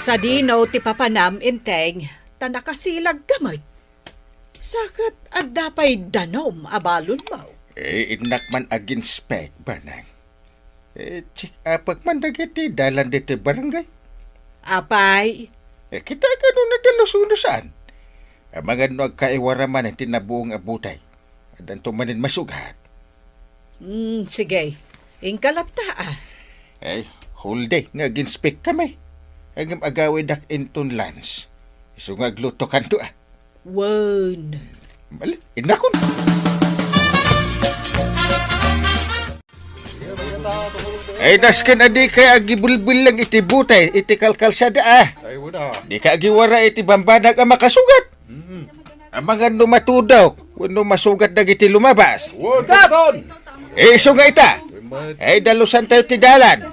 Sa dinaw ti papanam inteng, tanakasilag gamay. Sakat at dapay danom abalon mo. Inak man agin spek, banang. Chik apak man dagiti dalan dito barangay. Apay, Kita ka nung nadalusunusan. Mga no agkaiwaraman ang tinabuong abutay. Adan tumanin masugat. Sige, ingkalapta ah. Whole day nga agin spek kami. Ang agawin dak inton lunch. Iso nga agluto kanto ah. Wan. Mali, inakon. Daskan adi kay agibulbul lang iti butay, iti kalkalsada ah. Ay, wala. Di ka agiwara iti bambanag ang makasugat. Ang mga numatudaw, wano masugat na iti lumabas. Kapitan! Iso nga ita. Dalusan tayo ti dalan.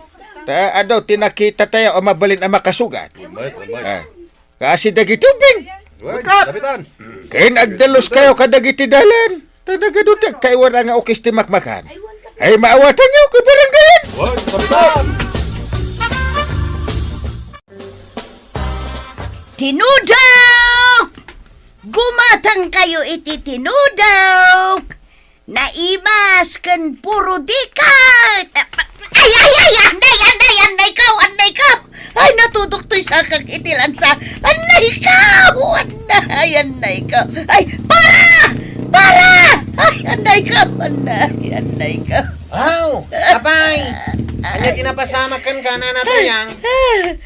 Tinakita tayo o mabalin ang makasugat. Kasi dagiti ubing. Kapitan! Kaya nagdalos kayo kadagiti dalan. Tanagadutak kayo wala nga okis ti makmakan. Maawatan niyo kay baranggayan. Kapitan! Tinudok! Gumatang kayo iti tinudok! Naimas kan puro dikat! Anday ka! Ay, natudok to'y sakag itilansa! Anday ka! Anday ka! Ay, para! Ay, anday ka! Aw, apay! Anya tinapasama kan ka na natuyang.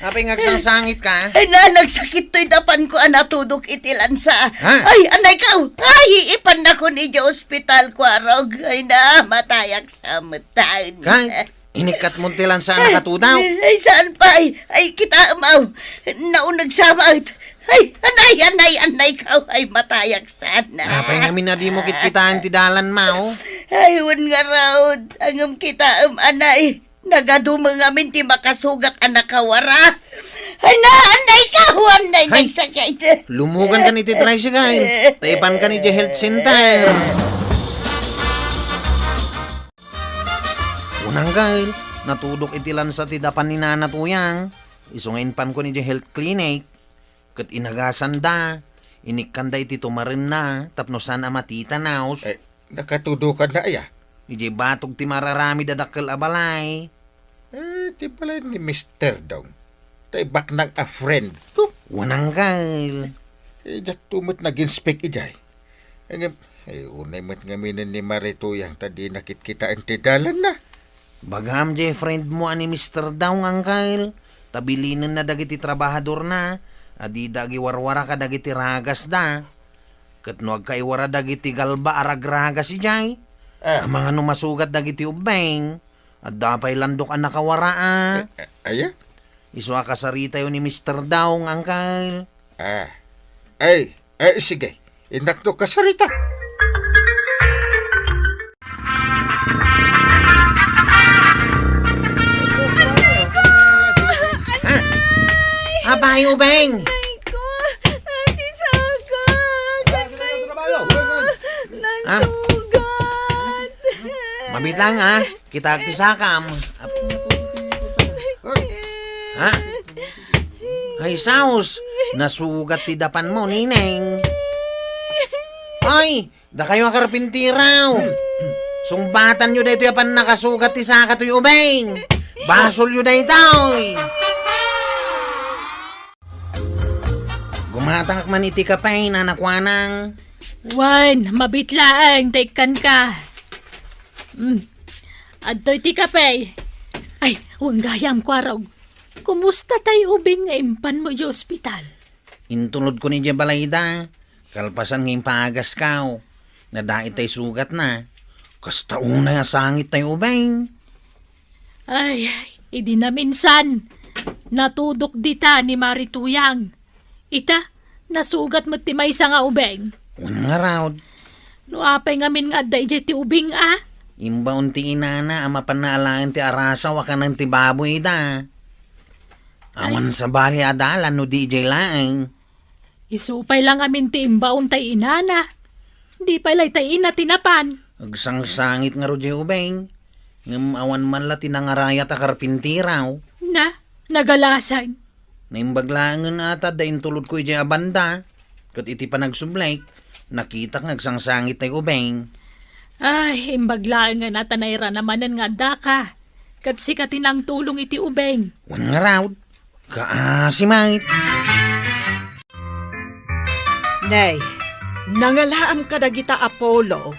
Apay ngagsangsangit ka. Ay, nagsakit to'y dapan ko natudok itilansa. Ha? Ay, anay ka! Ay, ipan na ko ni ospital ko arog. Ay, matayak sa matan. Kay, inikat mo tilan sa nakatudaw. Ay, saan pa? Ay, kita amaw. Naunag samad. Ay, anay ka. Ay, matayak sana. Apay nga minadi mo kitkitaan ti dalan mao. Ay, wan nga raw. Angam kita anay. Nagadumang amin ti makasugat anak kawara. Ay, anay ka. Anay Hay. nagsakit. Lumugan ka ni ti tricycle. Taipan ka ni di health center. Unang gail, natudok itilan sa tidapan ni nanatuyang. Isungain pan ko ni di health clinic. Kat inagasan da. Inikanda iti tumarin na. Tapnosan amatita naos. Nakatudukan na aya. Ije batog ti mararami dadakkel abalay. Di pala ni Mr. Dong. Tay bak nang a friend ko. Wanang gail. Jak tumot nag-inspect ijay. Unay mat ngaminan ni Marito yang tadi nakit kita ang tidalan na. Bagam je friend mo ani Mr. Daw ang gail. Tabilinan na dagiti trabahador na. Adi dagi warwara ka dagiti ragas da. Kat nuag kaiwara dagiti galba aragragas ijay. Ang mga numasugat dagiti ubeng. At dapay landok ang nakawara Aya? Iswa kasarita yun ni Mr. Daw ang gail. Sige. Inakto kasarita. Abay ubeng! Ay ko! Ati sagad! Ay ko! Nasugat! Mabit lang kita agtisakam. Ha? Ay saus, nasugat ti dapan mo, nineng. Ay, da kayo ang karpintiraw. Sungbatan nyo dito yapan nakasugat ti saka to'y ubeng. Basol nyo dito. Gumatang man iti kapay na nakwanang. Wan, mabitlaang, taikan ka. Adto'y ti kapay. Ay, huwag gayam ko araw. Kumusta tayo ubing nga impan mo di ospital? Intulod ko ni Jabalayda. Kalpasan ngayong paagas kao. Nadait tayo sugat na. Kasta una nga sangit tayo ubeng. Ay, idi na minsan. Natudok dita ni Marituyang. Ita, nasugat mo ti may nga ubeng. Unang araw. No apay ngamin nga day ti ubing Imba unti inana ama panaalaan ti arasa waka ng ti baboy da. Awan sa bali adalan no DJ laeng. Isupay lang amin ti imbaon tay inana. Di palay tay ina tinapan. Agsangsangit nga rodje ubeng. Ngam awan man la tinangaraya ta karpintiraw. Na, nagalasang. Naimbaglangan ata dahin tulod ko iti abanda. Kat iti panagsublay, nakita nga agsangsangit ay ubeng. Ay, imbaglaan nga natanayra namanan nga daka. Kat sikatin ang tulong iti ubeng. Wan nga raw, kaasimangit. Nay, nangalaam ka dagita Apollo.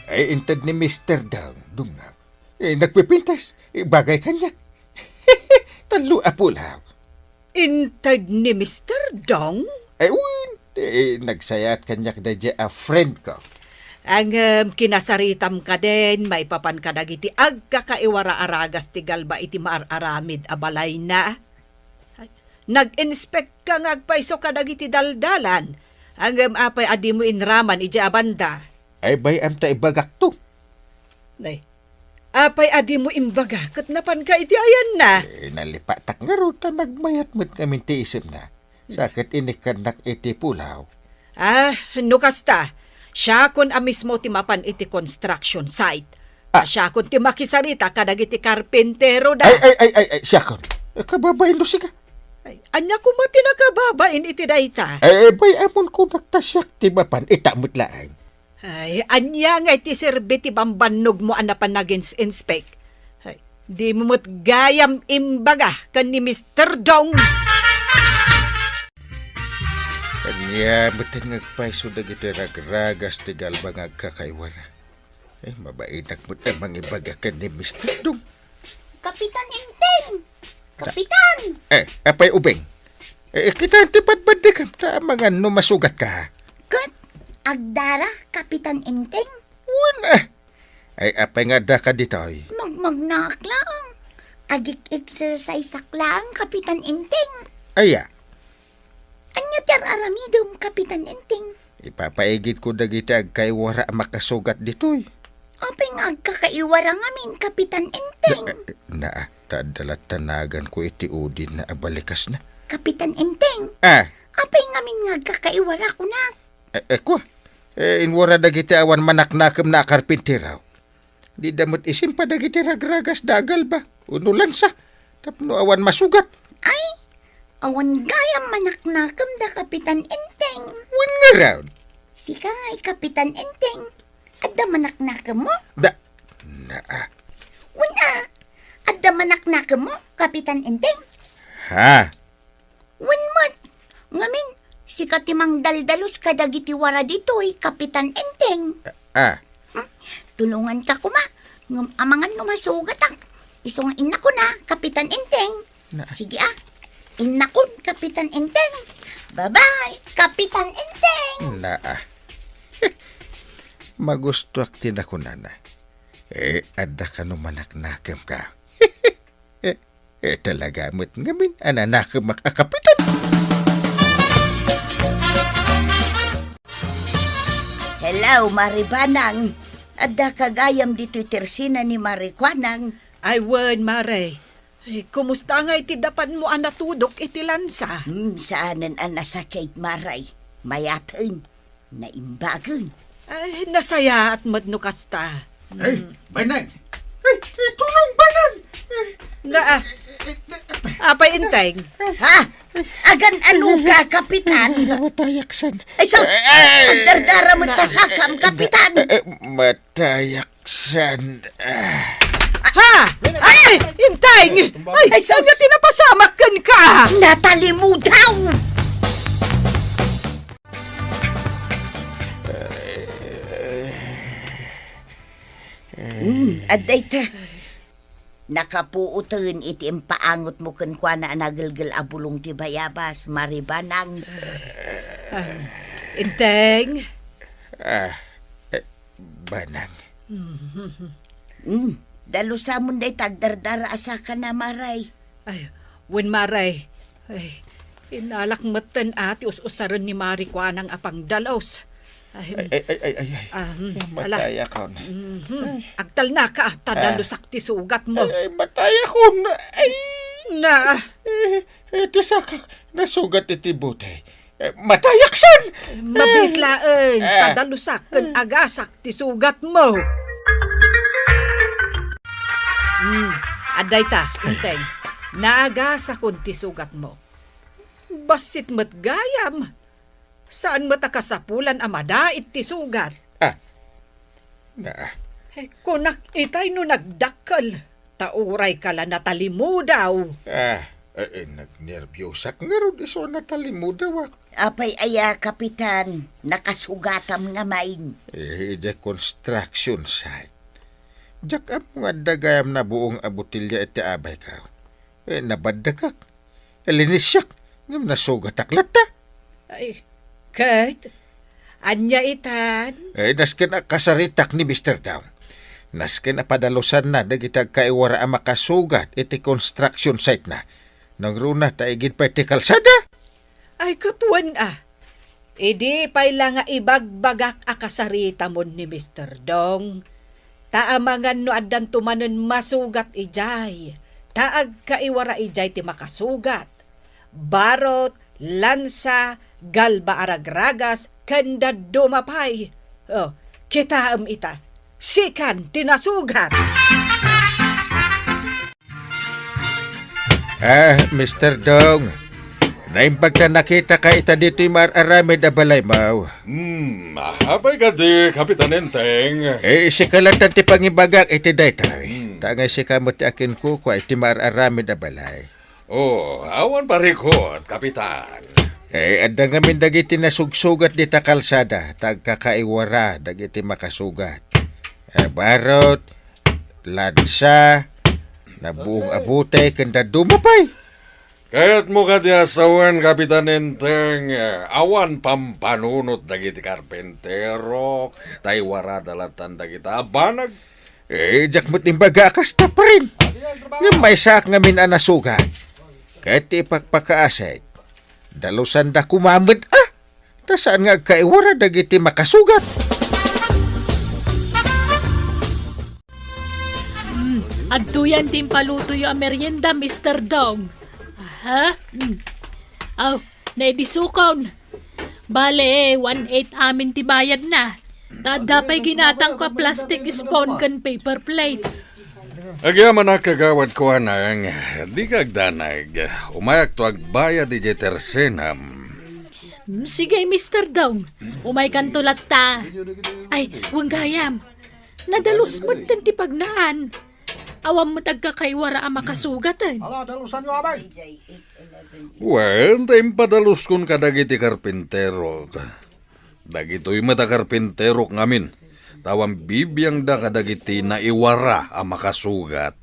Ay intad ni Mr. Dong. Dunga. Nagpipintas. Bagay kanyak. Talo apulaw. Intad ni Mr. Dong? Ay un. Nagsayat kanyak na dyan a friend ko. Ang kinasaritam ka din, may papan ka dagiti agkakaiwara aragas ti galba iti maararamid a balay na. Nag-inspect ka nga agpaiso ka dagiti daldalan. Ang apay adi mo inraman iti abanda. Ay bayam ta ibagak to. Nay, apay adi mo imbaga kat napan ka iti ayan na. Nalipatak nga ro ta nagmayat mo't kami ti isip na. Sakit inikanak iti pulaw. No kasta. Siya kun mismo ti mapan iti construction site. Siya kun ti makisarita kadag iti karpentero da. Ay, siya kon. Kababain do siya. Ay, anya ko mati nakababain iti dayta. Ay, bayamon ko naktasyak ti mapan itamot laang. Ay, anya nga iti serbi ti bambanog mo anapan nag-inspect. Ay, di mo mo't gayam imbaga kan ni Mr. Dong. Kanya betin ngagpaiso dagiti ragragas ti galba ngagkakaiwara. Ay, mabainak mo tamang ibagakan ni Mr. Dong. Kapitan Inteng! Kapitan! Apay ubeng. Kita tipad-badikam ta mga masugat ka. Kat, agdara, Kapitan Inteng? Wala. Ay, apay nga da ka ditoy. Magmagnak lang. Agik-exercise lang, Kapitan Inteng. Aya, Anya ter aramidom, Kapitan Inteng. ipapaigid ko dagiti agkaiwara makasugat ditoy. Apeng agkakaiwara ngamin, Kapitan Inteng. Tadalat tanagan ko iti udin na abalikas na. Kapitan Inteng, Ah, apeng ngamin agkakaiwara ko na. ko. Inwara dagiti awan manaknakam na karpintiraw. Di damot isim pa dagiti ragragas dagal ba? Unulan sa. Tapno awan masugat. Ay, awan gayam manaknakam da, Kapitan Inteng. Wan nga raw. Sikay, Kapitan Inteng. Adda manaknakam mo? Wala. Adda manaknakam mo, Kapitan Inteng. Ha? Winmat. Ngamin, si katimang daldalos kadagiti wara ditoy, Kapitan Inteng. Tulungan ka kuma. Amangan numasugat ang. Iso nga ina ko na, Kapitan Inteng. Sige ina ko, Kapitan Inteng. Bye-bye, Kapitan Inteng. Magustuak tinako nana. Adda ka numanaknakam ka. Talaga mo't ngamin ananakam makakapitan. Hello, Maribanang. Adda kagayam dito tersina ni Marikwanang. Ay, wen, Mare. Ay, kumusta nga iti dapan mo anatudok iti lansa? Saanan ang nasakit, Maray. Mayatan. Naimbagan. Ay, nasaya at madno kasta. Ay, banag! Ay, tulong banag! Apay inteng. Ha? Agan ano ka, Kapitan? Matayaksan. Ay, sus! Agdardara mo tasakam, Kapitan! Matayaksan. Ha? Ay, inteng! Ay, saan nga tinapasamakan ka? Natali mo daw! Aday ta. Nakapuutan iti paangot mo kan kwa na nagalgal abulong ti bayabas, Maribanang. Inteng. Banang. Dalusamon day tagdardara asa ka na, Maray. Ay, wen Maray. Ay, inalak matan ati us-usaran ni Marikwanang apang dalos. Ay, Mataya ko na. agtal na ka, tadalusak ti sugat mo. Ay, mataya ko na. Ay, Na, tisakak. Nasugat iti butay. Matayaksan! mabitlaan, tadalusak kan agasak ti sugat mo. Aday ta, inteng. Naagasak kun ti sugat mo. basit mo't gayam. Saan mo takasapulan amadait ti sugat? Na, Kunak itay no nagdakkel, tauray kala natalimudaw. nagnervyosak nga ron iso natalimudaw. Apay aya, kapitan. Nakasugatam nga main. The construction site. Jak ang mga dagayam na buong abutilya iti abay ka. Nabadakak. Linisyak. Ngam nasugat aklata. Ay, Kurt, anya itan? Nasken kasaritak ni Mr. Down. Nasken padalosan na dagitag kaiwara ang makasugat iti construction site na. Nang runa taigid pa iti kalsada. Ay, katuan Idi pay lang nga ibagbagak akasarita mo ni Mr. Dong. Taamangan no addan tumanen masugat ijay. Taag kaiwara ijay ti makasugat. Barot, lansa, galba aragragas, kanda dumapay. Kita ita. Sikan tinasugat. Mr. Dong. Naimbag ka nakita ka ita dito'y mararami na balay mau. Abay ka di, Kapitan Enteng. Si kalatan ti pangibagak iti daytay. Tangay si kamot ti akin kuko iti mararami na balay. Awan parikot, Kapitan. Adda nga min dagiti nasugsugat di ta kalsada. Tagkakaiwara dagiti makasugat. Barot, lansa, nabuong abute, kanda dumapay. Kaya't mo ka di asawan, Kapitan Enteng, awan pampanunot dagiti karpentero, taywara dalatan dagiti abanag. Jak mo't imbaga kasta pa rin. Nga may sak nga min anasugat. Kahit ipagpakaasay, dalusan da kumamad tasaan nga kaiwara dagiti makasugat. Adtuyan tim paluto yung merienda, Mr. Dong. Ha? Naidisukon. Bale, 1/8 amin ti bayad na. Dadapay ginatang ka plastic spoon kan paper plates. Agyaman na kagawad ko anang, di kagdanag, umayak to agbayad di jetersenam. Sige, Mr. Dong. Umay kan tulat ta. Ay, huwag gayam. Nadalus mo ti pagnaan. Awam mo tagkakaiwara ang makasugatan. Well, tayo padalus kun kadagiti karpentero. Dagito'y mata karpentero ngamin. Tawang bibiyang da kadagiti na iwara ang makasugat.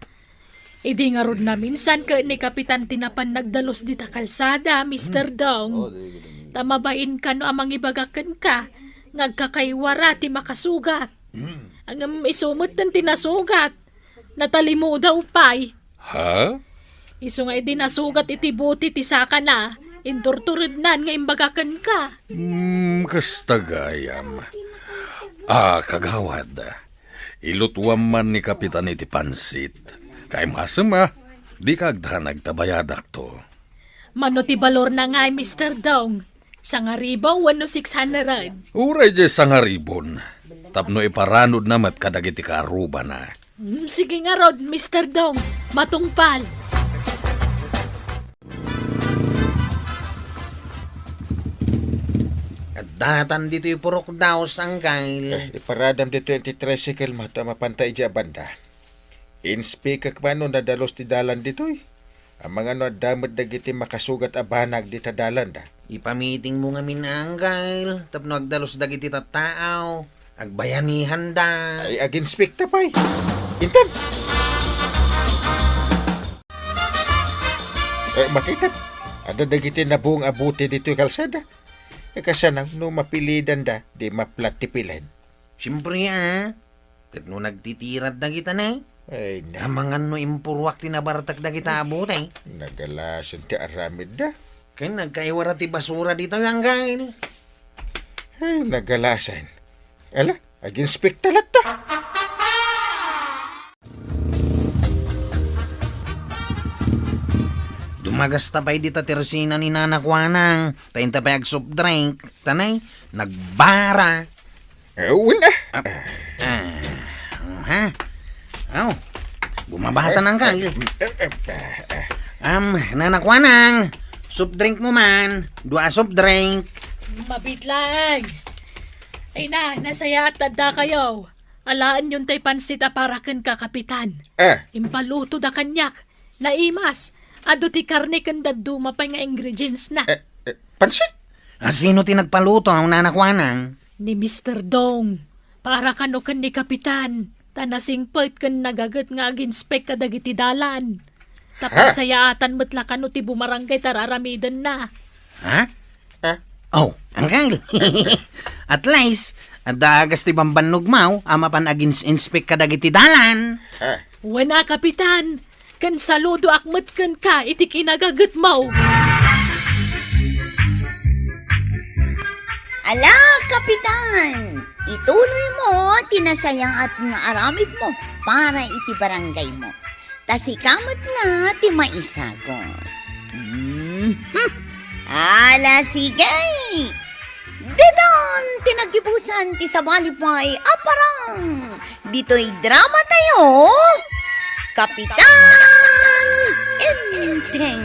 Idi nga rod na minsan ka ni Kapitan Tinapan nagdalos di ta kalsada, Mr. Dong. Tamabain ka no amang ibagakan ka. Ngagkakaiwara ti makasugat. Ang isumot ng tinasugat. Natalimu daw pay. Ha? Iso nga idi nasugat iti buti ti saka na. Inturturid nan nga imbagakan ka. Kastagayam. Kagawad. Ilutuam man ni Kapitan iti pansit. Kay masama, di kagdanag tabayadak to. Mano ti balor na nga Mr. Dong. Sangaribaw, 1,600. Uray je sangaribon. Tapno iparanod namat kadagiti karuba na. Sige nga rod, Mr. Dong. Matungpal. At datan dito yung purok daw sangkail. Iparadam dito yung tricycle mo ta mapantay dya banda. Inspik ka pa no nadalos ti dalan dito Ang mga no damod dagiti makasugat abanag di ta dalan da. Ipamiting mo nga minangkail. Tapno agdalos dagiti tattaaw. Agbayanihan da. Ay aginspik ta pay. Intan. Makita. Ada dagiti na buong abuti dito yung kalsada. Kasanang no mapilidan da, di maplatipilan. Siyempre kat no nagtitirad na kita na Ay na, Amangan no impurwak tinabartak na kita abutay. nagalasan ti aramid da. Kaya nagkaiwara ti basura dito yung kail. Ay, nagalasan. Ala, aginspik talat ta. Dumagas tapay di ta tersina ni nanakwanang. Tayin tapay ag soft drink. Tanay, nagbara. Wala. Ha? Bumabata ng kail. Nanakwanang. Soft drink mo man. 2 soft drink. Mabitlang. Ay na, nasaya at tanda kayo. Alaan yun tay pansita para ken ka, kapitan. Impaluto da kanyak. Naimas. Ado ti karne ken daddu mapay nga ingredients na. Pansit? Sino ti nagpaluto ang nanakwanang? Ni Mr. Dong. Para kano ken ni kapitan. Tanasing pert ken nagagat nga aginspek kadagiti dalan. Tapos sayaatan metla kano ti bumarangay tararamidan na. Ha? Oh, Uncle. At least, adagas ti bambannog mau, ama pan agins-inspect kadagiti dalan. Wana, kapitan. Kan saludo akmet ken ka iti kinagagat mo. Ala, kapitan! Ituloy mo, tinasayang at nga aramid mo para iti barangay mo. Tasikamat la, ti maisagot. Ala, sigay! Dedon, tinagibusan ti sabalipay, aparang! Dito'y drama tayo! Kapitan Inteng!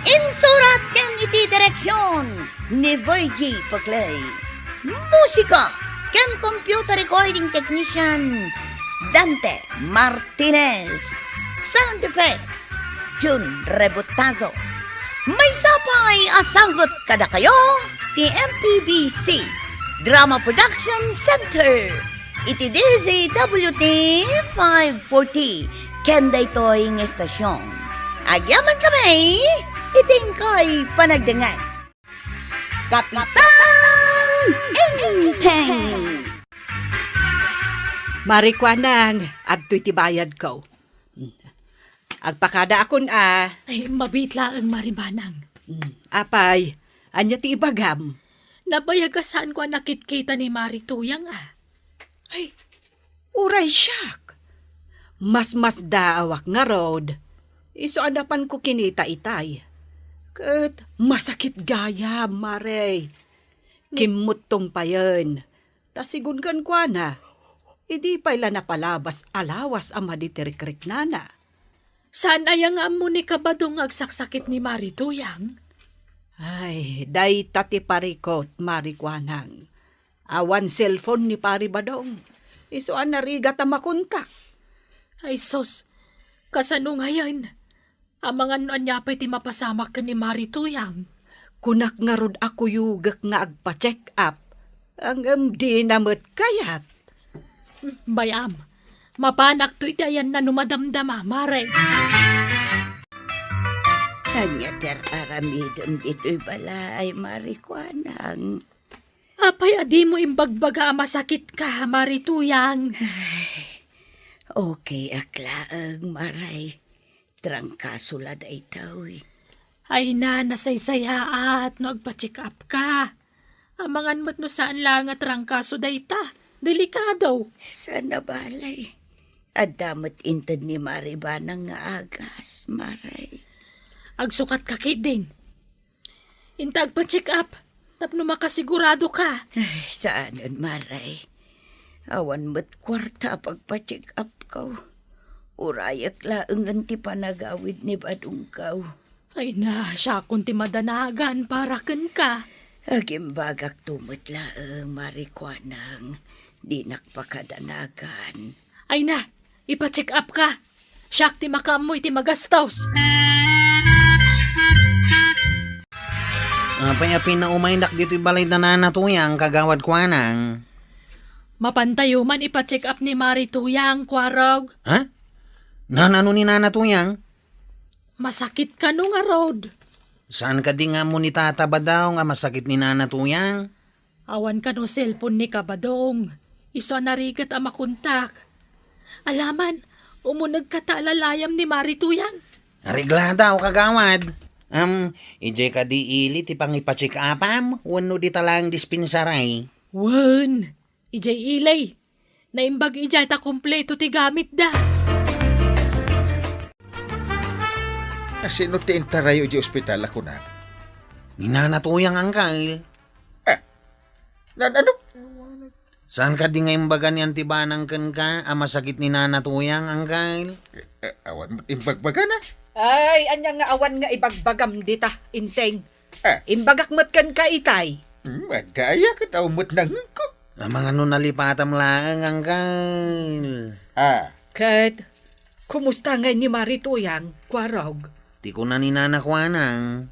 Insurat ken iti direksyon ni Virgie Paclay. Musika ken computer recording technician Dante Martinez. Sound effects Jun Rebotazo. May sapay asagot kada kayo ti MPBC Drama Production Center. Iti DZWT 540 ken daytoy nga estasyon. Agyaman kami, itingkoy panagdangan. Kapitan Inteng! Marikwanang, adto'y tibayad ko. Agpakada akon Ay, mabitla ang maribanang. apay, anya ti ibagam. Nabayagasan ko nakitkita ni Marituyang Ay, uray siyak. Mas daawak nga road. Iso anapan ko kinita itay. Kat masakit gaya, Mare. Kimutong pa yun. Tasigun kan kwa na. Idi pa ila napalabas alawas ama ditirik-rik nana. Saan ayang amo ni kabadong agsaksakit ni Marituyang? Ay, day tati parikot, marikwanang. Awan cellphone ni pari badong. Isuan na riga tamakuntak. Ay sos, kasano ngayon? Amangan anya pa'y ti mapasamak ka ni Marituyang. Kunak nga rod ako yugak nga agpa-check up. Ang di namot kayat. Bayam, mapanak to itayan na numadamdama, Mare. Kanya ter aramidon dito'y balay, marikwanang. Apay adi mo imbagbaga masakit ka, Marituyang. Okay, aklaang maray. Trangkasula da itaw. Ay na, nasaysaya at no agpa-check up ka. Amangan mo't no saan lang at rangkaso dayta. Delikado. Sana balay. Adamot intad ni Maribanang nga agas, maray. Agsukat ka kay din. Intag pa-check up. Tapno makasigurado ka. Ay, saanan, maray. Awan mo't kwarta pagpa-check up ko. Urayak laang ti panagawid ni badong kaw. Ay na, siya kung ti madanagan para ken ka. Agimbagak tumot laang marikwanang. Di nakpakadanagan. Ay na, ipa-check up ka. Siya ti makamoy ti magastos. Payapin na umaynak dito'y balay na nanatuyang kagawad kwanang. Mapantayo man ipa-check up ni Marituyang, kwarog. Ha? Nanano ni nanatuyang? Masakit ka no nga road. Saan ka di nga mo ni tataba daw nga masakit ni nanatuyang? Awan ka no cellphone ni Kabadong. Iso narigat ang makontak. Alaman, umunag ka talalayam ni Marituyang. Arigla daw kagawad. Ijay ka di ili ti pangipacheck upam, wano di talang dispensaray. Wan, ijay ilay. Naimbag ijay ta kompleto ti gamit da. Sino ti intarayo di ospital ako na? Ni nanatuyang angkal. Ano? Saan ka di nga imbaga ni antibanang kan ka, ang masakit ni nanatuyang angkal? Awan mo imbagbaga na. Ay, anya nga awan nga ibagbagam dita, inteng. Ah, Imbagak mat kan ka itay. madaya ka daw mo't ko. Mga nalipatam lang, Uncle. Kat, kumusta nga ni Marituyang, kwarog? Ti ko na ni Nana Kwanang.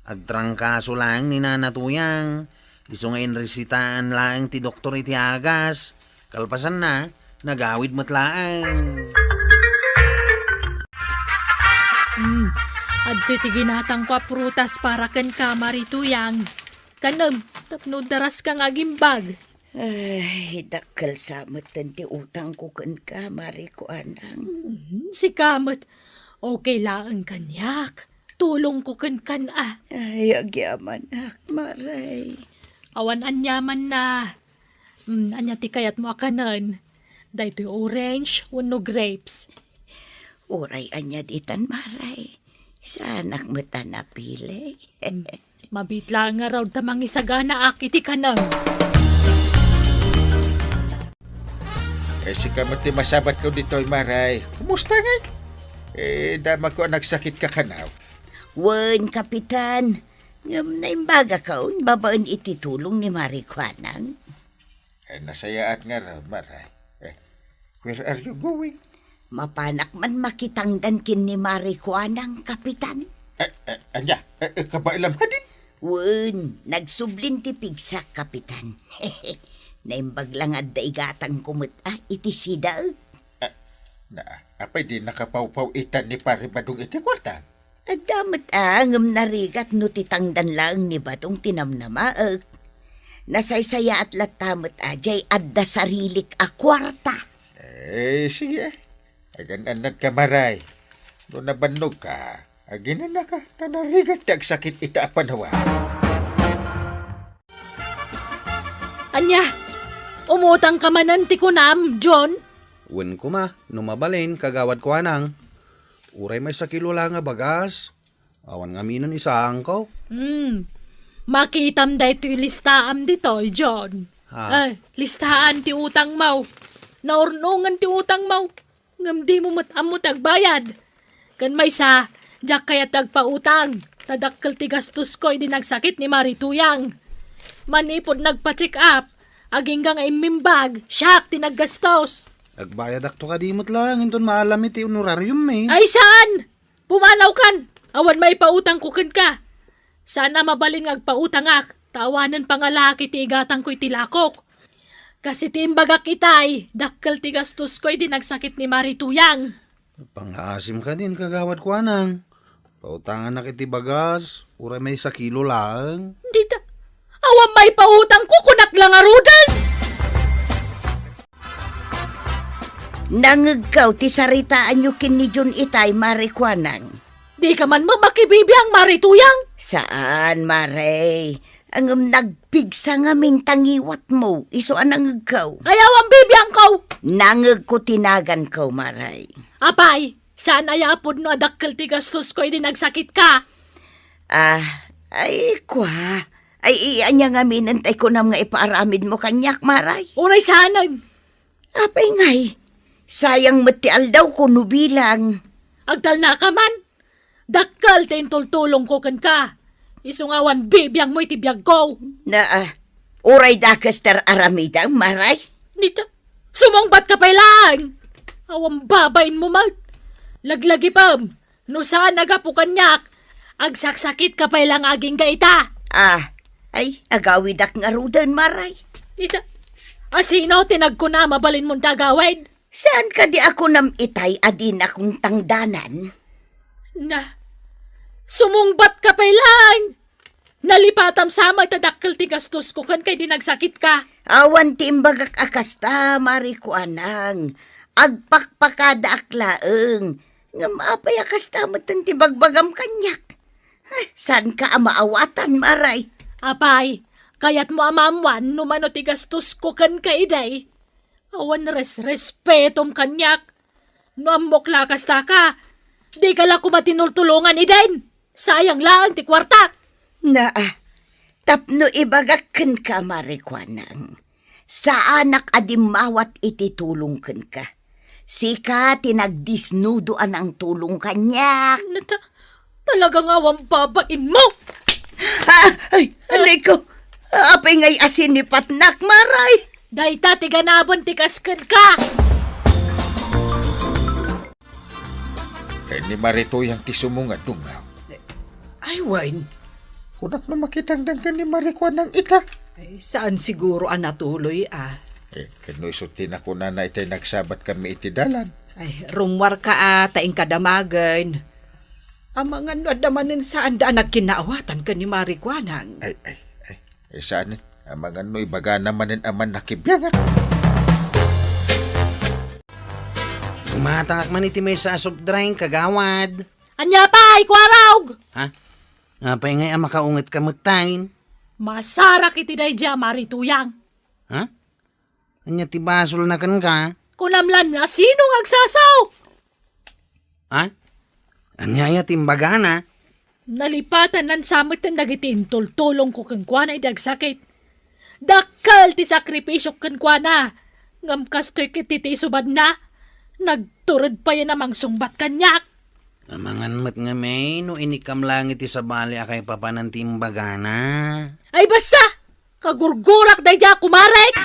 Agtrangkaso lang ni Nana Tuyang. Iso nga inresitaan lang ti doktor iti agas. Kalpasan na, nagawid matlaang. Adto ti ginatang ko prutas para ken ka Marituyang. Kanam, tapno daras kang agimbag. Ay, dakkel sa matan ti utang ko kan ka, Marikuanang. Si Kamot, okay lang kanyak. Tulong ko kan Ay, agyaman maray. Awan anyaman na. Anya ti kayat mo akanan. Dahito orange, wano grapes. Uray anya ditan, maray. Sanak mata napili. Mabitla nga raw tamang isagana akiti kanang. Si kamot ti masabat ko dito, maray. Kumusta nga? Dama ko nagsakit ka kanaw. Wen, kapitan. Ngam na imbaga kaon, babaan ititulong ni Marikuanang. Nasayaat nga raw, maray. Where are you going? Mapanak man makitangdan kin ni Marikuanang, kapitan. Anya, kabailam ka din? Wen, nagsublin ti pigsak, kapitan. Naimbag lang at daigatang kumut, iti sida. Apay di nakapawpaw itan ni pare badong iti kwarta. At damat ngam narigat no titangdan lang ni batong tinamnamaag. Nasaysaya at latamat ajay adda sarilik a kwarta. Sige. Agan-anad ka, maray. Doon nabannog ka, aginan na ka, tanarigat tag sakit ita apanawa. Anya, umutang ka manan ti kunam, John. Wen ko ma, numabalin, kagawad ko anang. Uray may sakilo lang nga bagas. Awan nga minan isaang ko. Makitam da ito listaam dito, John. Ay, listahan ti utang mau. Naurnungan ti utang mau. Ngam di mo matamot agbayad. Kan may sa, jak kaya tagpautang. Tadakkel ti gastos ko di nagsakit ni Marituyang. Manipod nagpa-check up. Aging nga imimbag, siyak ti naggastos. Agbayad akto ka dimot lang, inton maalamit ti honorarium eh. Ay saan? Pumanaw kan. Awan may pautang kukin ka. Sana mabalin ngagpautang ak. Tawanan pangalaki ti igatang ko'y tilakok. Kasi ti imbagak itay, dakkel ti gastos ko'y di nagsakit ni Marituyang. Pang-asim ka din, kagawad ko anang. Pautangan na kiti bagas, uray may sakilo lang. Dita, awan may pautang ko kunak lang arudan. Nangagaw ti saritaan nyo kin ni John itay, Marikuanang. Di ka man mamakibibiyang Marituyang. Saan, Maray? Ang nagpigsa nga mintangiwat mo, iso anang ikaw. Ayaw ang bibiyang ko. Nangag ko tinagan ko, Maray. Apay, saan ayapod no adakkel ti gastos ko'y di nagsakit ka? Ay, kwa. Ay, ianya nga minantay ko nam nga ipaaramid mo kanyak, Maray. Uray sanan. Apay ngay, sayang matial daw ko nubilang. Agdal na ka man. Dakkel ti tultulong ko kan ka. Isungawan bibiyang mo'y tibiyag ko. Uray dakaster aramidang, Maray. Nita, sumongbat ka pa lang. Awang babain mo mag. Laglagi pa. No saan nagapukan niyak. Agsaksakit ka pa lang aging gaita. Ay, agawidak nga rudan, Maray. Nita, asinaw tinag ko na mabalin mong tagawid. Saan ka di ako nam itay adin akong tangdanan? Na, sumungbat ka pa lang. Nalipatam sama tadakkel ti gastos ko kan kay di nagsakit ka. Awan ti imbagak akasta, Marikuanang. Agpakpakada aklaeng. Nga maapay akasta matan ti bagbagam kanyak. Saan ka amaawatan, Maray? Apay, kayat mo amamwan numano ti gastos ko kan kay day. Awan respetom kanyak. No amok lakas ta ka. Di ka lang kumatinultulungan iden. Sayang lang ti kwarta. Tapno ibagakken ka, Marikuanang. Sa anak adimawat ititulong ka. Sika tinagdisnudoan ang tulong kanyak. Talagang awang babain mo! Ay, alay ko. Apay ngay asin ni Patnak, maray. Dahil ganabon tikaskan ka! Kay ni Maritoyang tisumungat dungaw. Ay, Wayne. Kunak na makitang danggan ni Marikwan ng ita. Ay, saan siguro ang natuloy, Kano isutin ako na itay nagsabat kami iti dalan. Ay, rumwar ka taing kadamagan. Ang mga nadamanin saan daan nagkinaawatan ka ni Marikwanang. Ay, saan eh? Ang mga ibaga naman aman nakibiyang. Umatangak man iti may sa soft drink, kagawad. Anya pa, ikwarog! Ha? Apay ngay ang makaungit kamutain. Masarak iti dayja, Marituyang. Ha? Anya ti basol na kan ka? Kunamlan nga sino agsasaw? Ha? Anya ya timbaga na? Nalipatan nan samit ang dagitin tultulong ko kang kwa na idagsakit. Dakal ti sakripisyo kang kwa na. Ngam kastoy kiti ti subad na. Nagturod pa yan namang sungbat kanyak. Amangan mat nga may no inikam lang iti sa bali akay papanan timbaga na. Ay basta! Kagurgurak day dya kumarek!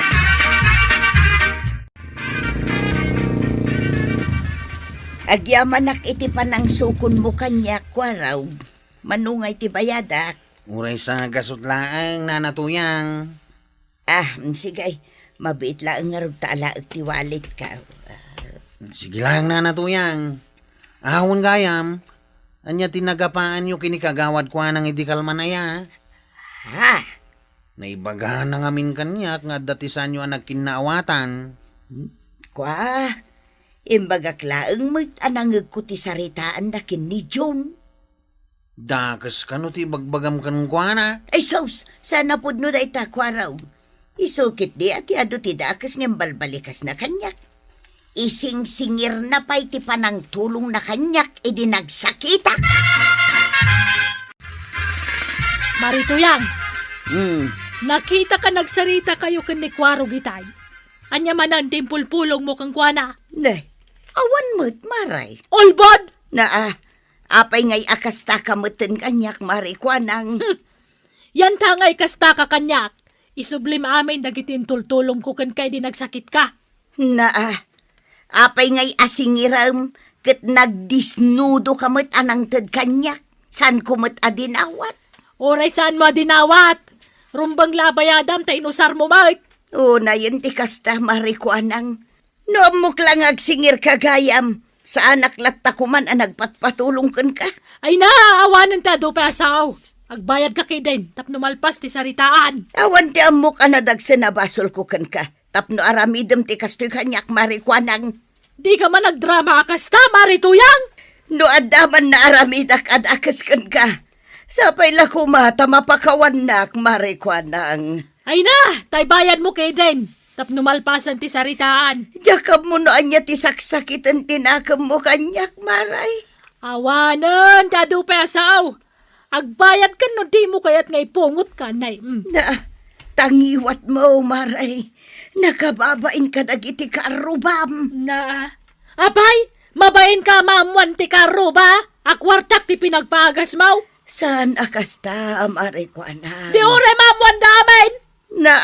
Agyamanak iti panang sukon mo kanyak, kwaraw. Manungay ti bayadak. Uray sa gasot laang nanatuyang. Sige. Mabiit lang nga rin taalaag ti walit ka. Sige lang nanatuyang. Ahon gayam. Anya tinagapaan yung kinikagawad ko nang idikalman na ya. Ha? Naibagahan na ngamin kanyak nga datisan nyo ang nagkinaawatan. Kwa, imbagak laang anangag ko ti saritaan na kin ni John. Dakas kano ti bagbagam kan kwa na. Ay sos, sana pod no da ita kwaraw. Isukit di at ado ti dakas ng balbalikas na kanyak. Ising-singir na pa'y ti panang tulong na kanyak edi nagsakita. Marituyang, Hmm, nakita ka nagsarita kayo kan ni Kwaro gitay. Anya man ang timpulpulong mo kang kwa na. ne, awan mo't maray. Olbod! Apay ngay akasta kamutin kanyak marikwanang. Yan tangay kasta ka kanyak. Isublim amin dagitin tultulong ko kan kay di nagsakit ka. Apay ngay asingiram ket nagdisnudo kamut anang ted kanyak. San kumut adinawat? Oray saan mo dinawat? Rumbang labayadam ta inusar mo mait. O na yun ti kasta marikwanang. No amok lang agsingir kagayam. Sa anak latta ko man ang nagpatpatulong kan ka. Ay na, awanan ta do pesaw. Agbayad ka kay din, tapno malpas ti saritaan. Awan ti amok anadagsa na basol ko kan ka. Tapno aramidem ti kastoy kanyak marikwanang. Di ka man nagdrama kasta, Marituyang. No adaman na aramidak adakas kan ka. Sapay la kumata mapakawan nak marikwanang. Ay na, tay bayad mo kay din. Tapno malpasan ti saritaan. Jakab mo no anya ti saksakitan tinakam mo kanyak maray. Awanan, dadu pesaw. Agbayad ka no di mo kayat ngay pungot ka, nay. Na, tangiwat mo maray. Nakababain ka dagiti karubam. Na, abay, mabain ka maamuan ti karo ba? Akwartak ti pinagpagas mo. Saan akasta marikwanang? Di ore maamuan damin. Na,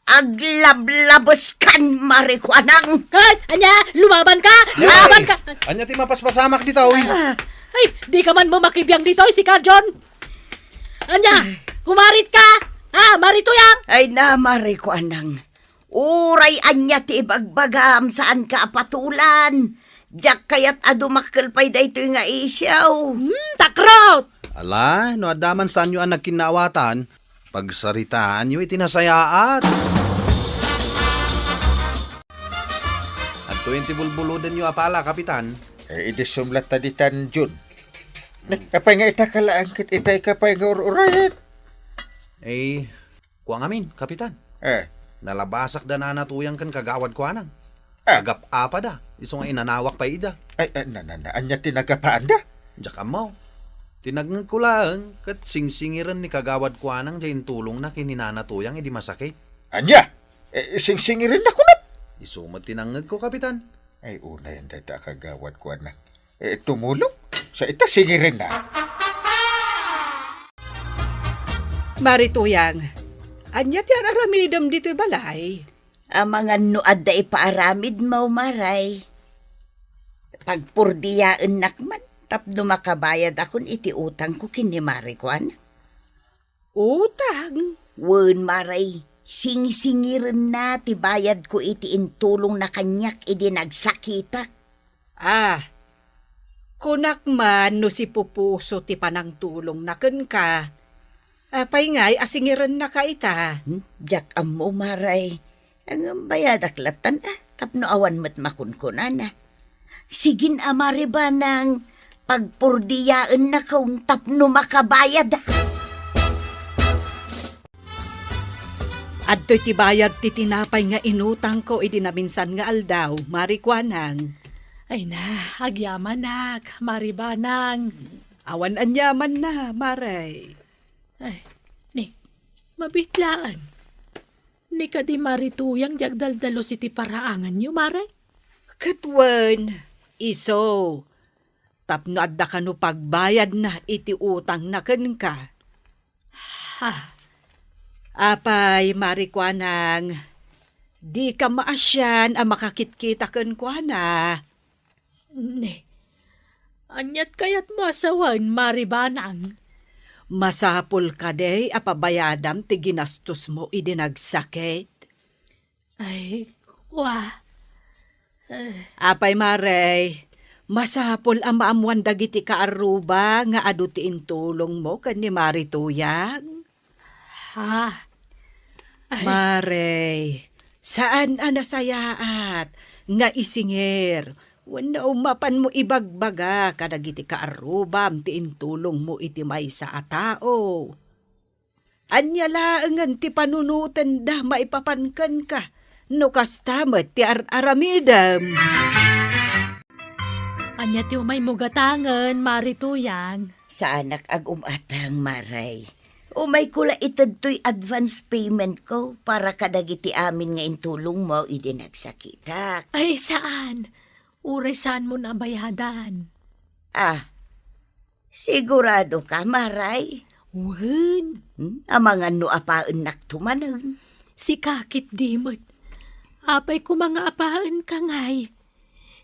aglablabos kan marikwanang. Kat, anya, lumaban ka, lumaban ka. Anya ti mapaspasamak dito. Ay, di ka man mo makibiyang dito, si Carjon. Anya, kumarit ka. Marituyang. Ay na marikwanang. Uray anya ti bagbagam saan ka apatulan. Jak kayat adumakkel pay daytoy nga isyaw. Takrot. Ala, no adaman saan nyo ang nagkinaawatan, pagsaritaan nyo itinasayaat. At 20 bulbuludan nyo apala, kapitan. Idisumlat taditan Jun. Kapay nga itakalaan kit itay kapay nga ururayan. Kuang amin, kapitan. Nalabasak da na natuyang kan kagawad ko anang. Agap apa da, iso nga inanawak pa ida. Anya tinagapaan da? Diyak mo. Tinagng ko lang, kat singsingiran ni kagawad ko anang jayin tulong na kininanatuyang idi masakit. Anya? Singsingirin na kunap. Isumat tinangag ko, kapitan. Ay, una yung dada kagawad ko, anak. Tumulong? Sa ita, singirin na. Marituyang, anyat yan aramidam dito'y balay. Ang mga nuad da ipaaramid mo, Maray. Pagpurdiyaan nakman, tapno makabayad akon iti utang ko kinimari ko, anak. Utang? Wen, Maray, sing-singirin na ti bayad ko iti intulong na kanyak idi nagsakitak. Kunak man no si pupuso ti panang tulong na ken ka. Apay ngay asingiran na ka ita. Jak amo, Maray. Ang bayad aklatan, tapno awan mat makunkunan, Sigin amari ba ng pagpurdiyaan na kung tapno makabayad, Adto'y ti bayad ti tinapay nga inutang ko idi na minsan nga aldaw, marikwanang. Ay na, agyaman nak, maribanang. Awan anyaman na, maray. Ay, ni, mabitlaan. Ni ka di marituyang jagdaldalo iti paraangan niyo, maray? Katwan, iso. Tapno adda ka no pagbayad na iti utang na ken ka. Ha, Apay, marikwanang, di ka maasyan ang makakitkita ken kwa. ni. Anyat kayat masawan, maribanang. Masapul ka day apabayadam ti ginastos mo idi nagsakit. Ay, kwa. Apay maray, masapul ang maamuan dagiti kaaruba nga adu ti intulong mo ken ni Marituyang. Ha, Maray, saan nasayaat nga isingir? Wala umapan mo ibagbaga kadagiti kaarubam ti intulong mo iti maysa a tao. Anya laengan ti panunutan da maipapankan ka no kastamet ti aramidam. anya ti umay mugatangan, marituyang. Sa anak ag umatang, Maray. Umay kula itad to'y advance payment ko para kadagiti amin nga intulong mo idi nagsakitak. Ay, saan? Uray saan mo nabayadan? Sigurado ka, Maray? Wen, Ang mga nuapaan naktumanan. si kakit dimot. Apay ko mga apaan ka ngay.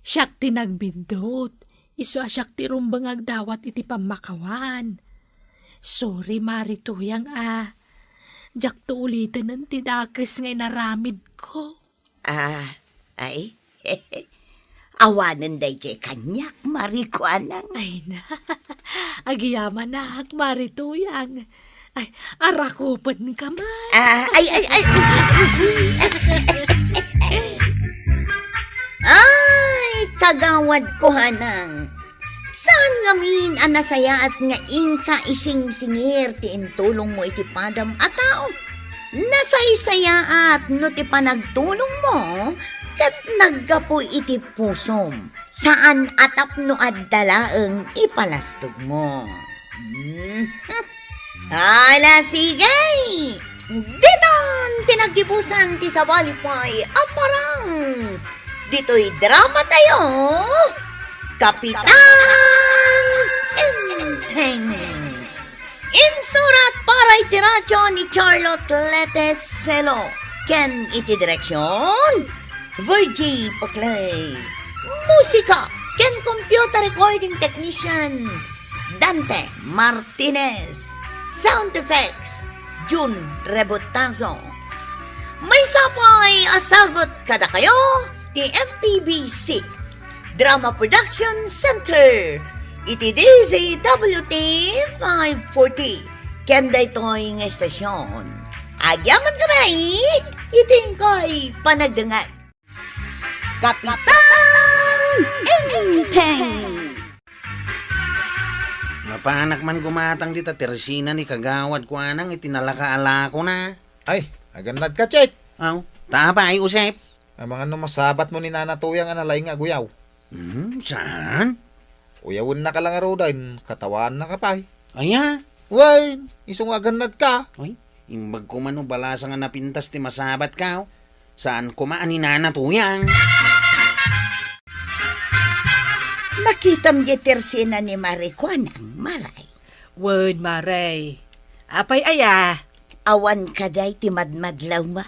Siyak ti nagbindot. Iso asyak ti rumbang agdawat iti pamakawan. Sorry, marituyang Jak to ulitin ng tidakes ngay naramid ko. Ay, awanan day jay kanyak, marikwanang. Ay na, agiyaman na marituyang. Ay, arakupan ka man. Ay. Ay, kagawad ko hanang. Saan ngamin ang nasaya at nga ingka ising-singir ti intulong mo iti padam a tao? Nasaysaya at no ti panagtulong mo, kat naggapo iti pusom, saan atap no addalaeng ipalastog mo. Hala, sigay! Diton, tinagipusan ti sabalipay, aparang! Dito'y drama tayo! Kapitan Enteng! Insurat para iti radyo ni Charlotte Leteselo. Ken iti direksyon, Virgie Paclay. Musika, ken computer recording technician, Dante Martinez. Sound effects, June Rebotazo. May sapay asagot kada kayo, ti MPBC Drama Production Center. Iti DZWT 540. Kenda ito'y ng estasyon. Agyaman kamay, iting ko'y panagdangat. Kapitan Enteng! Mapanak man gumatang dita Teresina ni kagawad ko anang itinalakaala ko na. Ay, aganad ka, Chek. Aw, tapa ay usep. Ang mga numasabat mo ni Nanatuyang analay nga guyaw. Saan? Uyawin na ka lang aro dahil katawan na ka pa. Aya, Why, isong aganad ka. ay, imbag ko man balasa nga napintas ti masabat ka. Saan kumaan ni Nanatuyang? Makitam di tersena ni Marikwanang, Maray. Wen, Maray. Apay aya? Awan kaday ti madmadlaw ma.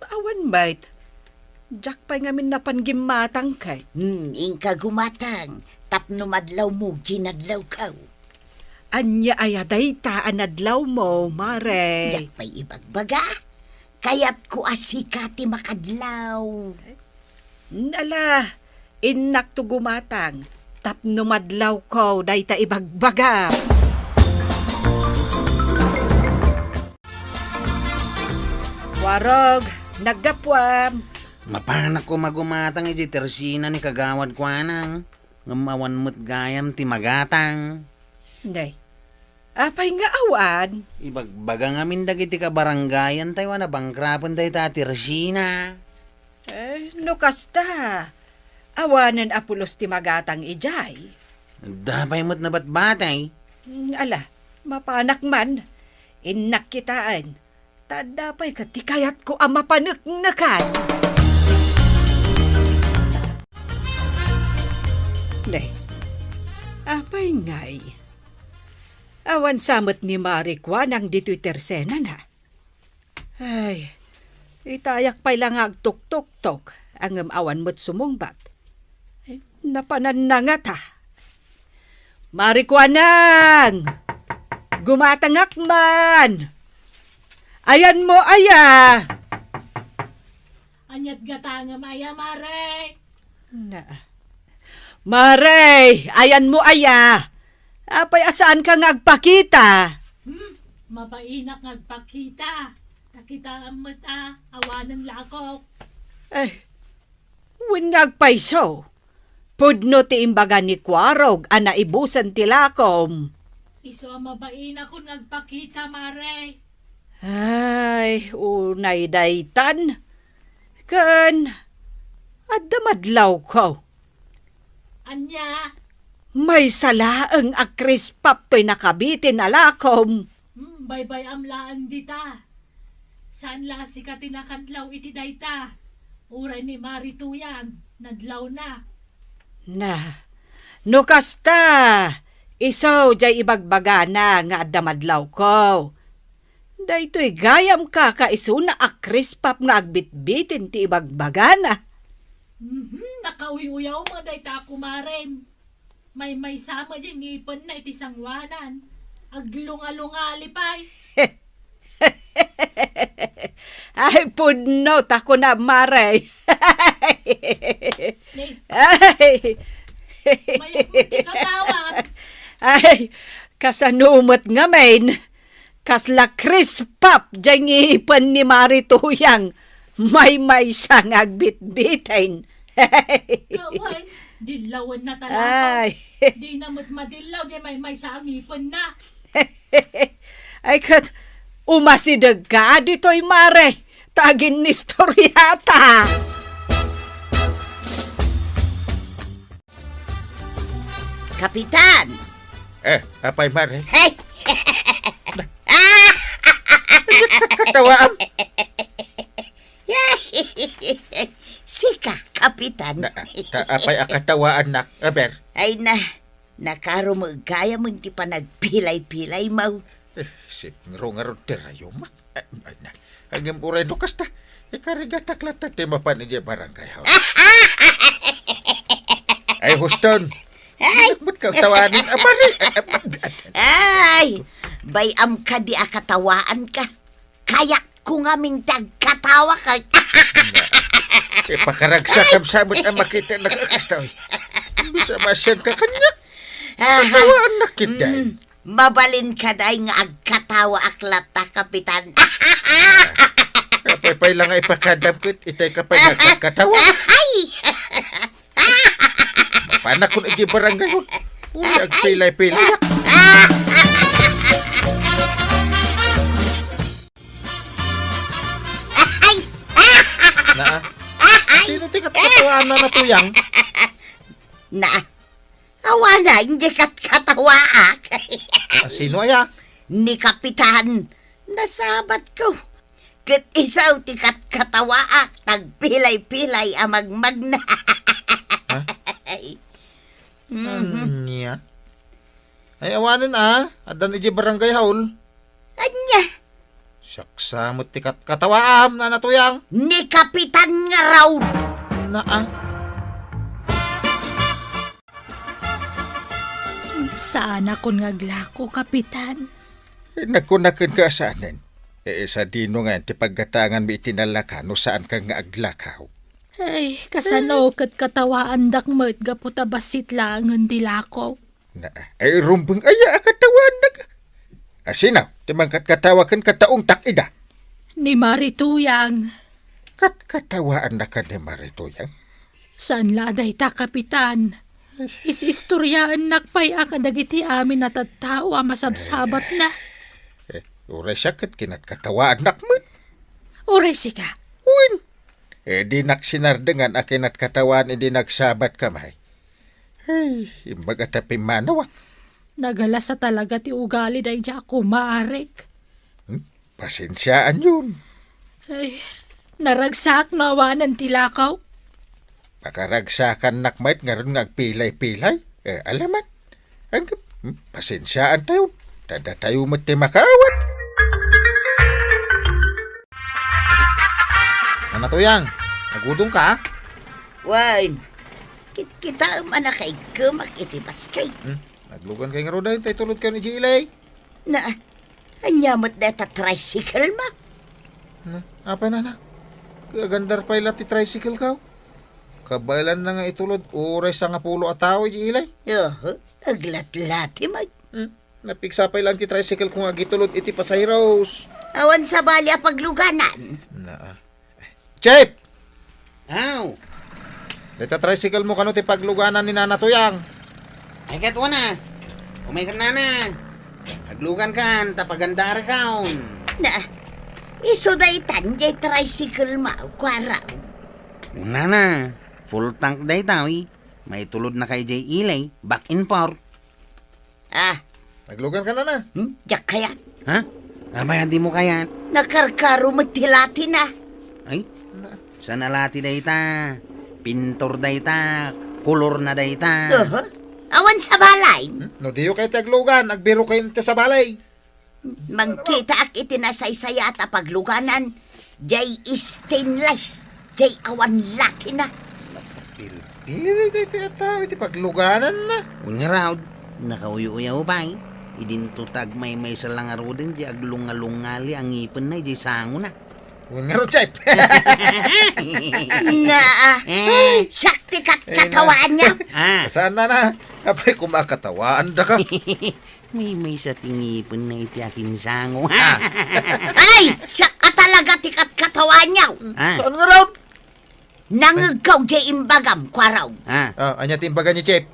Awan bait. Jak pa'y ngamin na panggimatang kay. Ingka gumatang. Tapno madlaw mo, ginadlaw ka. Anya aya dayta anadlaw mo, Maray. Diyak pa'y ibagbaga. Kaya't ko asikati makadlaw. Ala, inak to gumatang. Tapno madlaw ko, dayta ibagbaga. Warog, naggapwam. Mapanak ko magumatang iti tersina ni kagawad ko anang. Ngamawan mo't gayam ti magatang. Nay, apay nga awan. Ibagbaga ngamin dagiti kabaranggayan tayo na bangkrapon tayo ta tersina. No kasta. Awanan apulos ti magatang ijay. Dapay mo't nabatbatay. Ala, mapanak man. Inak kitaan. Tadapay ka ti kayat ko ang mapanaknakan. Nay, apay ngay. Awan samot ni Marikwa nang dito'y tersena na. Ay, itayak pa'y lang agtok-tok-tok ang awan mo't sumungbat. Ay, napananangat ha. Marikwa nang! Gumatangak man! Ayan mo, aya! Anyat gatanga maya, Maray. Na. Maray, ayan mo, aya! Apay asaan ka ngagpakita? Mapainak ngagpakita. Nakita amat awanan lakok. Ay, ngagpayso. Pudno ti imbaga ni Kwarog, anaibusan ti lakom. Iso ang mabainak ko ngagpakita, Maray. Ay, unay daytan. Kan, adamadlaw ko. Anya, May salaang akrispap to'y nakabitin alakom. baybay amlaan dita. Saan la si katinakadlaw iti dayta? Uray ni Marituyang, nadlaw na. Na, no kasta, isaw jay ibagbaga na nga adamadlaw ko. Daytoy gayam ka kaiso na akrispap nga agbitbitin ti ibagbaga na. Nakauyaw mo dayta kumarem. May sama dyan ngipon na iti sangwanan. Aglungalungali pa'y. Ay, pudno, tako na maray. Ay, Mayak mo ti katawag. ay, kasanumot nga main. Kasla krispap dyan ipan ni Marituyang. May sang agbitbitin. Kawan, dilawan na talako. Ay, Di namot madilaw dyan may sa ngipon na. ay kat, umasidag ka dito'y mare. Tagin ni storyata. Kapitan! Apay Mare? Hey! Katawaan. Sika, Kapitan. Apay akatawaan nak. Aber. Ay na, nakarumag kaya mo ti pa nagpilay-pilay mo. Ngaro terayo mak. Hanggang uray no kasta. Ikarigatak lata ti mapan ije barangay house. Ay Houston. Ba't ka tawanin? Abari. Ay, bayam ka di akatawaan ka. Kaya ko nga ming tagkatawa ka. Ipakaragsakam sabot ang makita na kakastaw. Bisa masyan ka kanya. Tawaan na kita. Mabalin ka day nga agkatawa aklata, Kapitan. Kapay lang ay ipakadam kit. Itay ka pa nagkatawa. Ay! Panak ko na iji barangay ko. Uli ang pilay-pilay. Na, sino ti katawaan na natuyang? Na, awa na, hindi katawa Sino aya? Ni Kapitan, nasabat ko. Kat isaw ti katawaak, tagpilay-pilay amagmag na. Anya. Ay awanin adan iji barangay haul. Anya, Saksa mo tikat katawaam na natuyang. ni Kapitan nga raw. Na Saan akong ngaglako, Kapitan? Nagkunakan ka saanin. Sa dino nga ti paggatangan mi itinalaka no saan ka nga aglakaw. Ay, kasano kat katawaan dakmet gaputa basit lang ang dilako. Na ay rumbang aya katawan na ka. Asinaw, timangkat katawakan kataong takida. Ni Marituyang, Katawaan na ka ni Maritoyang. saan laday ta, Kapitan? Is-istoryaan nakpay akadagiti amin na tattao masabsabat na. Uray sakit kinat katawaan nakman. Oray sika. Uwin. Di naksinardengan akin at katawan hindi nagsabat kamay. Ay, imbaga tapi manawak. Nagala sa talaga ti ugali day di ako maarik. Pasensyaan yun. Ay, naragsak nawanan tilakaw. Pakaragsakan nakmait nga rin ngagpilay-pilay. Alaman. Ang pasensyaan tayo. Tada tayo mati makawan. Ano to yang? Nagudong ka? Wan, kita man kay gemak iti baskay. Naglugan kay nga rodahin tayo tulad ka ni Jilay. Na, anyamot na ta tricycle ma. Apa na? Kagandar pa ilati tricycle ka. Kabalan na nga itulod. Uray sa nga pulo at tao, Jilay. Aglat-lati mag. Napiksa pa ilang ti tricycle kung agitulod iti pasayros. Awan sa balya pagluganan. Chip! Aw, Dito tricycle mo kano ti pagluganan ni Nana Tuyang. ay katwa na. Umay ka na. Aglugan kan, tapagandar kaon. Na, iso day tanjay tricycle ma, kwaraw. Una na, full tank day tao May tulod na kay Jay Ilay, back in port. Naglugan ka na. Jak kaya, Ha? Abay, hindi mo kaya. nakarkaro matilati na. Ay, sa nalati day ta. Pintor day ta. Kulor na day ta. Awan sa balay, No diyo kay taglugan, nagbiro kayo sa balay. mangkita ak itinasaysaya at pagluganan, jay stainless, jay awan lati na. Pili dito tao iti pagluganan na. Unya raw, nakauyo-uyaw ba idintutag may salang arodin di aglungalungali ang ipin na di sango na. Huwag nga ron, Chip. Na, sakti katawaan niya. Saan na? Apay kumakatawaan da ka. may sa tingipin na iti akin sango. Ay, siya ka talaga tikat katawaan niya. Saan nga ron? Nangagaw jay imbagam, kwaraw. Anya timbaga ni Chip.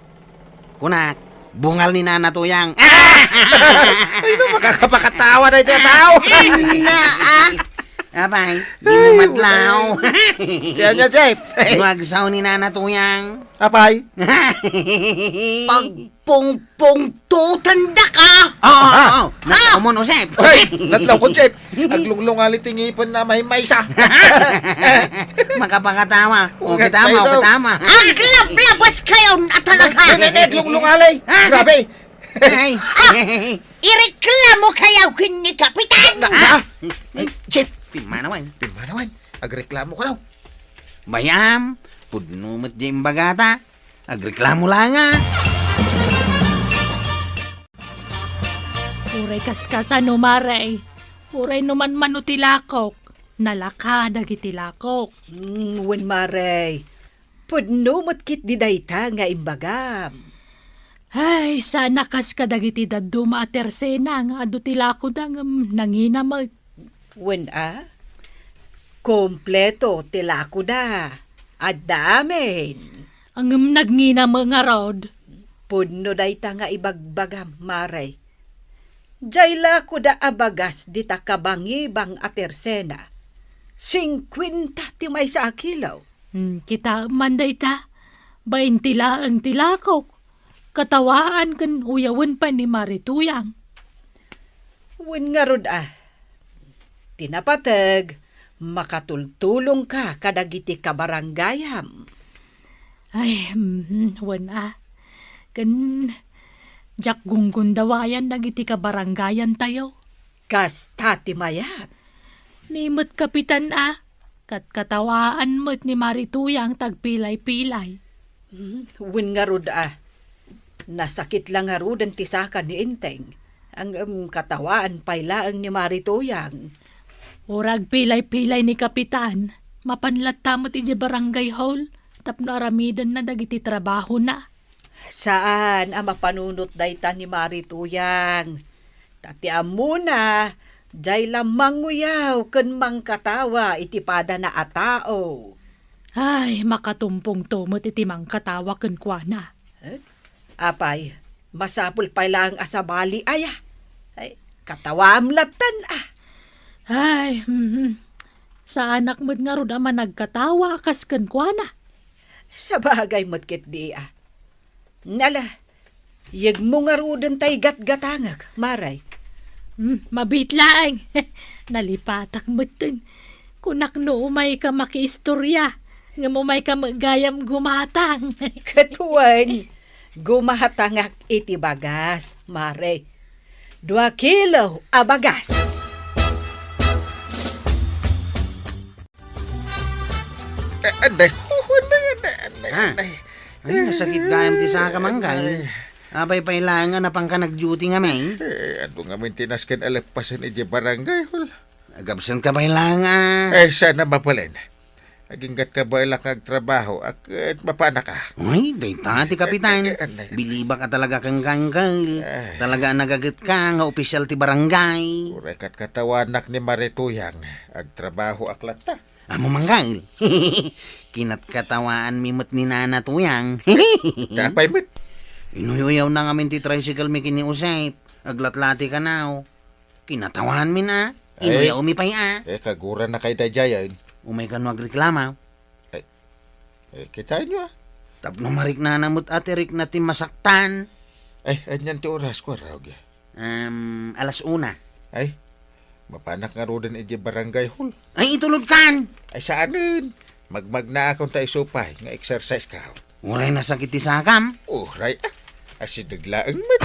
Kunak, bungal ni Nana Tuyang. Ay, no, makakapakatawa na ito tao. Na, Abay, di mo madlaw. Kaya niya, Chip. Nuagsaw ni Nana Tuyang. Apay. pagpungpung tutanda ka. Oo. Nakamon o, Sep. Ay, natlaw ko, Chip. Aglunglungali tingipon na may maysa. Makapakatawa. O, Ugat, kitama, paisaw. kitama. Ang lablabas kayo na talaga. Aglunglungali. Grabe. Ay. Ireklamo kayo ni Kapitan. Chip. Pimanawan. Pimanawan. Agreklamo ka daw. Bayam, pudnumot di imbagata. Agreklamo lang nga. Uray kaskasan no maray. Uray numan manutilakok. Nalaka dagitilakok. Wen maray. Pudnumot kit di dayta nga imbagam. Ay, sana kas kadagiti daduma at tersena nga adutilako dang nanginamag. Wen kompleto tilako da. Adamen. Ang nagninamag nga rod. Pudno dayta nga ibagbagam maray. Jayla ko da abagas di takabangibang atersena. 50 ti may sa akilaw. Kita manday ta. 20 ang tilakok. Katawaan kan uyawan pa ni Marituyang. Wen nga rod tinapatag, makatultulong ka kadagiti kabaranggayam. Ay, wan Kan, jak gunggun dawayan dagiti kabarangayan tayo. Kasta ti mayat. Nimot kapitan kat katawaan mo't ni Marituyang tagpilay-pilay. Win nga rod nasakit lang nga rod ang tisakan ni Inteng. Ang katawaan pailaang ni Marituyang. Urag pilay-pilay ni kapitan, mapanlat tamot iti barangay hall, tapno aramidan na dagiti trabaho na. Saan ang mapanunot dayta ni Marituyang? Tatiam muna, jay lamang nguyaw ken mangkatawa iti pada na atao. Ay, makatumpong tumot iti mangkatawa ken kuana. Apay, masapul pa lang asabali aya. Ay, katawam latan Ay, sa anak mo't nga ron ama nagkatawa kas ken kuana. Sa bagay mo't kit di Nala, yag mo nga rudin tay gat-gatangag, maray. Mabitlaang. Nalipatak mo't dun. Kunak no umay ka makiistorya. Nga mo may ka magayam gumatang. Katuan, gumahatangak iti bagas, maray. 2 kilo a bagas. Anday. Ay, nasakit gayam ti sa kamanggal. Apay pailangan na pang ka nag-duty nga may. Ano nga min tinaskan alapasan iti barangay hol. Agabsan ka pailangan. Ay, sana mapalin. Aginggat ka ba ilang trabaho at mapana ka? Uy, dayta ti kapitan. Biliba ka talaga kang ganggal. Talaga nagagat ka nga opisyal ti barangay. Urekat katawanak ni Marituyang. Agtrabaho aklat ta. Amo manggal. Kinat katawaan mimot ni Nana Tuyang. Kapay mit. Inuyaw na ngamin ti tricycle mi kiniusap. Aglatlati ka na. Kinatawaan mi na. Inuyaw mi pay Kagura na kay dajayan. Umay ka no agreklama. Kita nyo Tapno marik na namot atirik na ti masaktan. anyan ti oras ko raw. 1:00. Ay, mapanak nga rodan iti barangay hall. Ay, itulod kan. Ay, saanin? Magmagna akong tayo supay, nga exercise ka. Uray na sakit ti sakam. Uray, asidaglaang mat.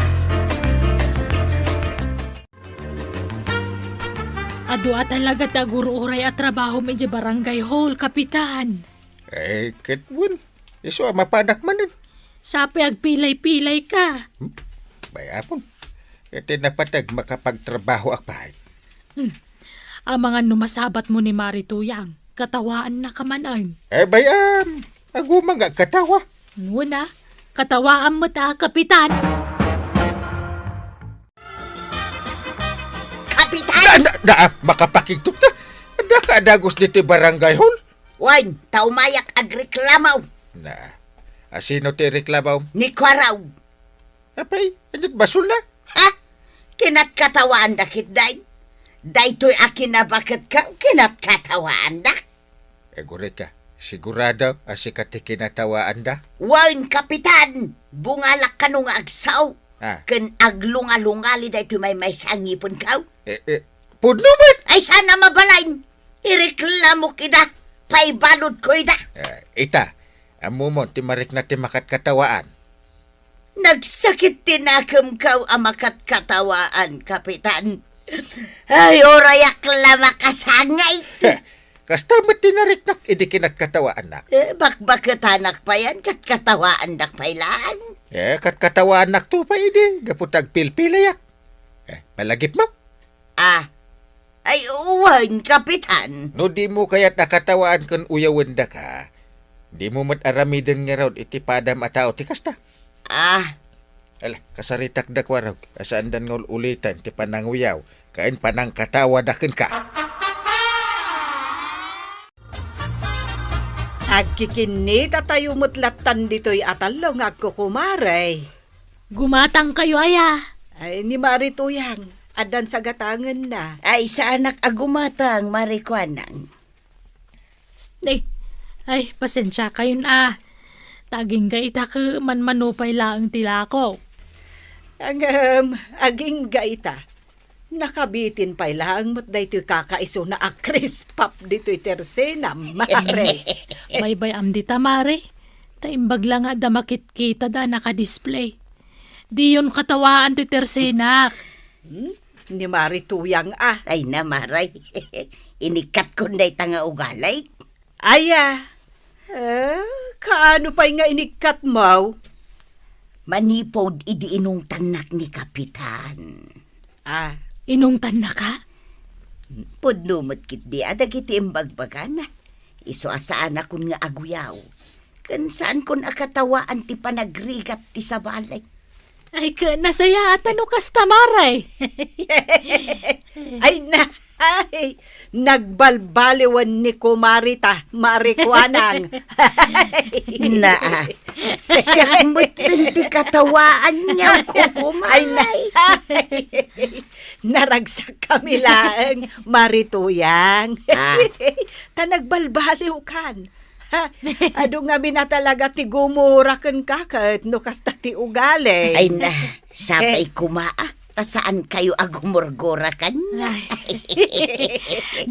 Ado talaga taguro-uray at trabaho medyo barangay hall, kapitan. Ay, Ketwin, iso mapanak manin. Sapi agpilay-pilay ka. Bayapon, iti napatag makapagtrabaho akpay. Ang mga numasabat mo ni Marituyang, katawaan na kamanan. Bayam, agumang katawa. Nguna, katawaan mo ta, kapitan. Kapitan! Makapakigtop na. Ada ka adagos dito barangay hall. Wan, taumayak agreklamaw. Asino ti reklamaw? Ni Kwaraw. Apay, anit basol na. Ha? Kinat katawaan dakit day? Daytoy akin na bakit ka kinat katawaan dak? Gure ka, sigurado asikati kinatawaan da. Wan, kapitan! Bungalak ka nung agsaw. Ken aglunga-lungali daytoy may sangipon ka. Pudno ba? Ay sana mabalain. Ireklamo kita. Paibalod ko ida. Ita, amo mo ti marik na ti makatkatawaan. Nagsakit tinakam ka amakat katawaan, kapitan. Ay, orayak lama kasangay. Kasta mo tinariknak, idi kinagkatawaan na. Bakbakit anak pa yan, katkatawaan dak pailan. Katkatawaan nak to pa idi, gaputag pilpilayak. Malagip mo? Ay, uwan, kapitan. No di mo kaya't nakatawaan kun uyawan da ka. Di mo mat-aramidin nga raw iti padam a tao ti kasta. Ala, kasaritak da kwarag, asaan dan ngol ulitan ti pananguyaw, kain panang katawa dakin ka. Agkikinita tayo mutlatan dito'y atalong agkukumaray. Gumatang kayo, aya. Ay, ni Marituyang, adan sa gatangan na. Ay, sa anak agumatang, marikwanang. Ay, pasensya kayo na. Taging ka ita ka manmanupay laang tilako. Ang aging gaita, nakabitin pa ilang mo't dayto'y kakaiso na akris pap dito'y tersena, mare. Bye-bye amdi ta, mare. Taimbag lang nga da makit-kita da naka-display. Di yun katawaan to tersenak. Ni Marituyang ah. Ay na, Maray. Inikat ko na nga ugalay. Aya. Kaano pa'y nga inikat mo? Manipod idi inong tanak ni Kapitan. Ah, Inungtan na ka? Pudnumot kit di adag iti imbagbagan. Iso asaan akon nga aguyaw. Kan saan kon akatawaan ti panagrigat ti sabalay. Ay ka, nasaya ata no kastamaray. ay na. Ay, nagbalbaliwan ni Kumarita, Marikwanang. Na, siya mutin ti katawaan niya ko Ay na. kumalay. Naragsak kami lang, Marituyang. Ah. Ta nagbalbaliw kan. Ha, ado nga minatalaga ti gumurakan ka kat no kasta ti ugali. Ay na, sapay kumaa. Ta saan kayo agumurgora kanya?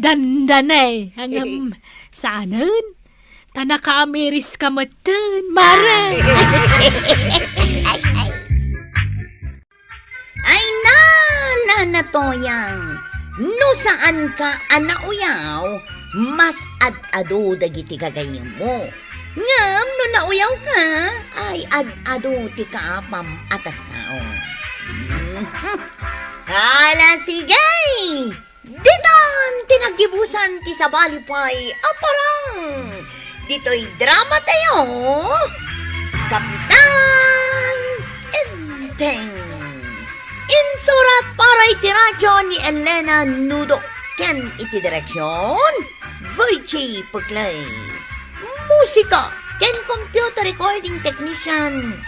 Dandanay. Hanggang saanan? Tanaka-ameris ka matan, Mare. Ay na toyang. No saan ka anauyaw, mas ad-ado dagiti kagayem mo. Ngam no nauyaw ka, ay ad-ado ti kaapam atat tao. Hala sigay! Ditan tinagibusan ti sabalipay aparang. Dito'y drama tayo. Kapitan Enteng. Insurat para iti radyo ni Elena Nudo. Ken iti direksyon Virgie Puglay. Musika ken computer recording technician